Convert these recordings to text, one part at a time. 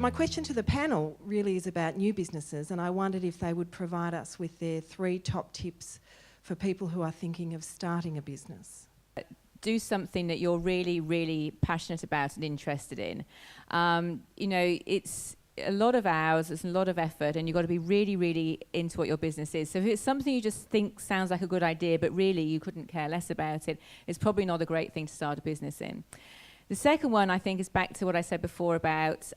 my question to the panel really is about new businesses, and I wondered if they would provide us with their 3 top tips for people who are thinking of starting a business. Do something that you're really, really passionate about and interested in. It's a lot of hours, it's a lot of effort, and you've got to be really, really into what your business is. So if it's something you just think sounds like a good idea, but really you couldn't care less about it, it's probably not a great thing to start a business in. The second one, I think, is back to what I said before about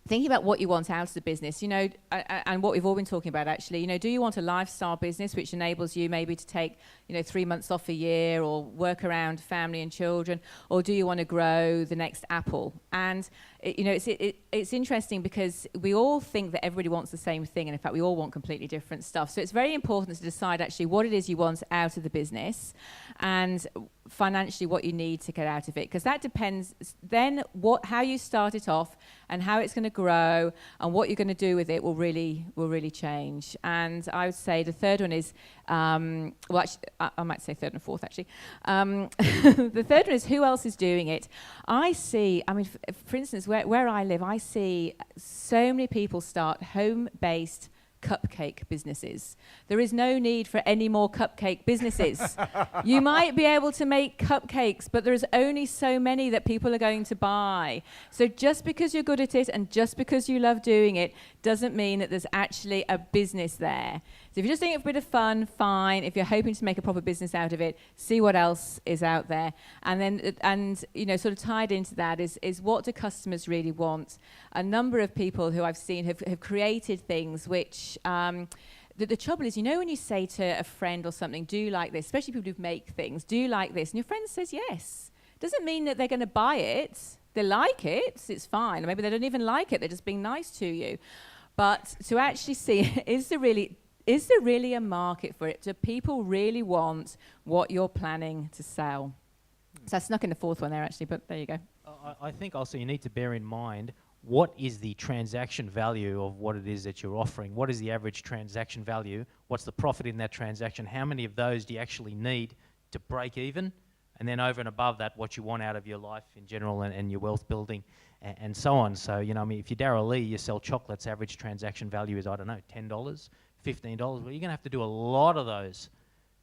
thinking about what you want out of the business, and what we've all been talking about actually. Do you want a lifestyle business which enables you maybe to take, 3 months off a year or work around family and children, or do you want to grow the next Apple? And it's interesting because we all think that everybody wants the same thing, and in fact we all want completely different stuff. So it's very important to decide actually what it is you want out of the business, and financially what you need to get out of it, because that depends then how you start it off and how it's going to grow and what you're going to do with it will really change. And I would say the third one is I might say third and fourth actually. The third one is who else is doing it. For instance, where I live, I see so many people start home-based cupcake businesses. There is no need for any more cupcake businesses. You might be able to make cupcakes, but there's only so many that people are going to buy. So just because you're good at it and just because you love doing it doesn't mean that there's actually a business there. So if you're just doing it for a bit of fun, fine. If you're hoping to make a proper business out of it, see what else is out there. And then, sort of tied into that is what do customers really want? A number of people who I've seen have created things which, the trouble is, when you say to a friend or something, do you like this? Especially people who make things, do you like this? And your friend says yes. Doesn't mean that they're going to buy it. They like it, it's fine. Or maybe they don't even like it, they're just being nice to you. But to actually see, is there really a market for it? Do people really want what you're planning to sell? So I snuck in the fourth one there actually, but there you go. I think also you need to bear in mind what is the transaction value of what it is that you're offering. What is the average transaction value? What's the profit in that transaction? How many of those do you actually need to break even? And then over and above that, what you want out of your life in general and your wealth building and so on. So, if you're Darryl Lee, you sell chocolates, average transaction value is, $10, $15. Well, you're going to have to do a lot of those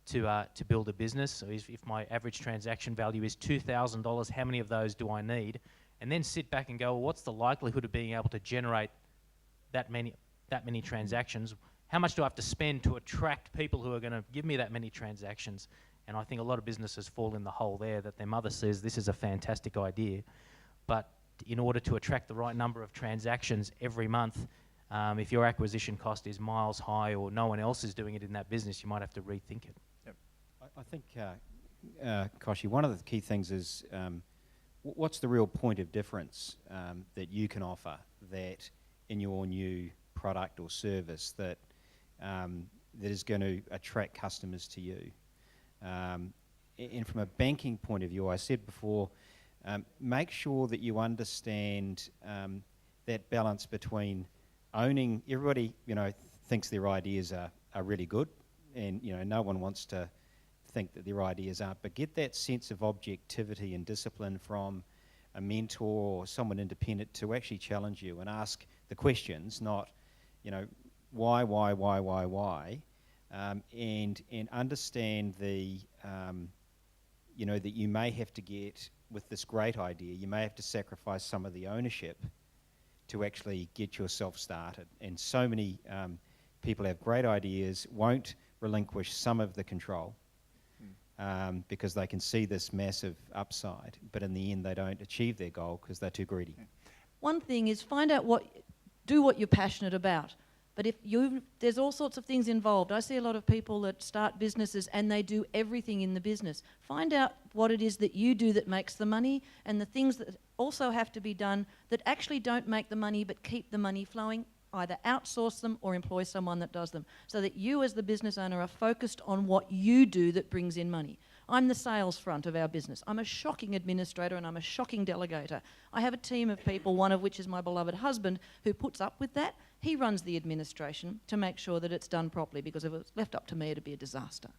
to build a business. So if my average transaction value is $2,000, how many of those do I need? And then sit back and go, well, what's the likelihood of being able to generate that many transactions? How much do I have to spend to attract people who are going to give me that many transactions? And I think a lot of businesses fall in the hole there, that their mother says this is a fantastic idea, but in order to attract the right number of transactions every month, if your acquisition cost is miles high or no one else is doing it in that business, you might have to rethink it. Yep. I think, Koshi, one of the key things is what's the real point of difference that you can offer that in your new product or service that is going to attract customers to you? And from a banking point of view, I said before, make sure that you understand that balance between owning. Everybody, thinks their ideas are really good, and no one wants to think that their ideas aren't. But get that sense of objectivity and discipline from a mentor or someone independent to actually challenge you and ask the questions, not, why, and understand the, that you may have to get with this great idea, you may have to sacrifice some of the ownership to actually get yourself started. And so many people have great ideas, won't relinquish some of the control because they can see this massive upside, but in the end they don't achieve their goal because they're too greedy. One thing is find out do what you're passionate about. But there's all sorts of things involved. I see a lot of people that start businesses and they do everything in the business. Find out what it is that you do that makes the money, and the things that also have to be done that actually don't make the money but keep the money flowing. Either outsource them or employ someone that does them, so that you as the business owner are focused on what you do that brings in money. I'm the sales front of our business. I'm a shocking administrator and I'm a shocking delegator. I have a team of people, one of which is my beloved husband, who puts up with that. He runs the administration to make sure that it's done properly, because if it was left up to me, it'd be a disaster.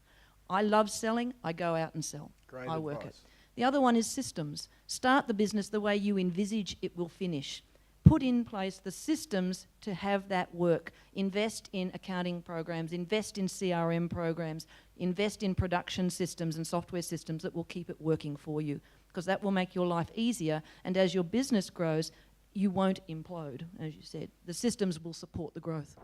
I love selling. I go out and sell. Great I work advice. it. The other one is systems. Start the business the way you envisage it will finish. put in place the systems to have that work. Invest in accounting programs, invest in CRM programs, invest in production systems and software systems that will keep it working for you, because that will make your life easier, and as your business grows, you won't implode, as you said. The systems will support the growth.